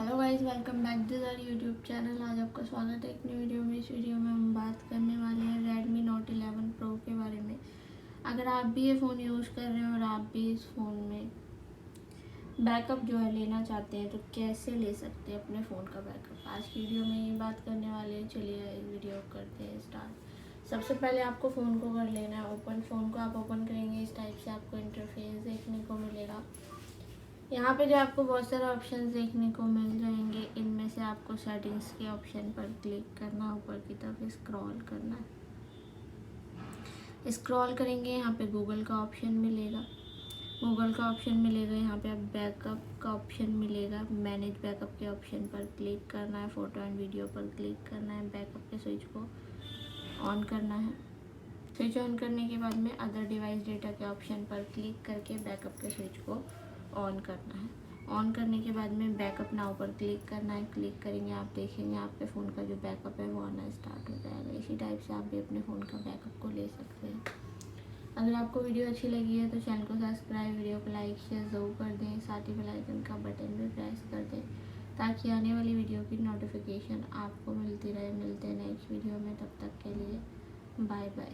Hello guys, welcome back to our YouTube channel. आज आपका स्वागत है एक नई वीडियो में। इस वीडियो में हम बात करने वाले हैं Redmi Note 11 Pro के बारे में। अगर आप भी ये फ़ोन यूज़ कर रहे हैं और आप भी इस फ़ोन में बैकअप जो है लेना चाहते हैं तो कैसे ले सकते हैं अपने फ़ोन का बैकअप, आज की वीडियो में ये बात करने वाले हैं। चलिए वीडियो करते हैं स्टार्ट। सबसे पहले आपको फ़ोन को कर लेना है ओपन। फ़ोन को आप ओपन करेंगे, इस टाइप से आपको इंटरफेस देखने को मिलेगा। यहाँ पे जो आपको बहुत सारे ऑप्शंस देखने को मिल जाएंगे, इनमें से आपको सेटिंग्स के ऑप्शन पर क्लिक करना, ऊपर की तरफ स्क्रॉल करना है। स्क्रॉल करेंगे, यहाँ पे गूगल का ऑप्शन मिलेगा। यहाँ पे आप बैकअप का ऑप्शन मिलेगा। मैनेज बैकअप के ऑप्शन पर क्लिक करना है। फ़ोटो एंड वीडियो पर क्लिक करना है। बैकअप के स्विच को ऑन करना है। स्विच ऑन करने के बाद में अदर डिवाइस डेटा के ऑप्शन पर क्लिक करके बैकअप के स्विच को ऑन करना है। ऑन करने के बाद में बैकअप नाउ पर क्लिक करना है। क्लिक करेंगे, आप देखेंगे आपके फ़ोन का जो बैकअप है वो आना स्टार्ट हो जाएगा। इसी टाइप से आप भी अपने फ़ोन का बैकअप को ले सकते हैं। अगर आपको वीडियो अच्छी लगी है तो चैनल को सब्सक्राइब, वीडियो को लाइक शेयर ज़रूर कर दें। साथ ही बेल आइकन का बटन भी प्रेस कर दें ताकि आने वाली वीडियो की नोटिफिकेशन आपको मिलती रहे। मिलते हैं नेक्स्ट वीडियो में, तब तक के लिए बाय बाय।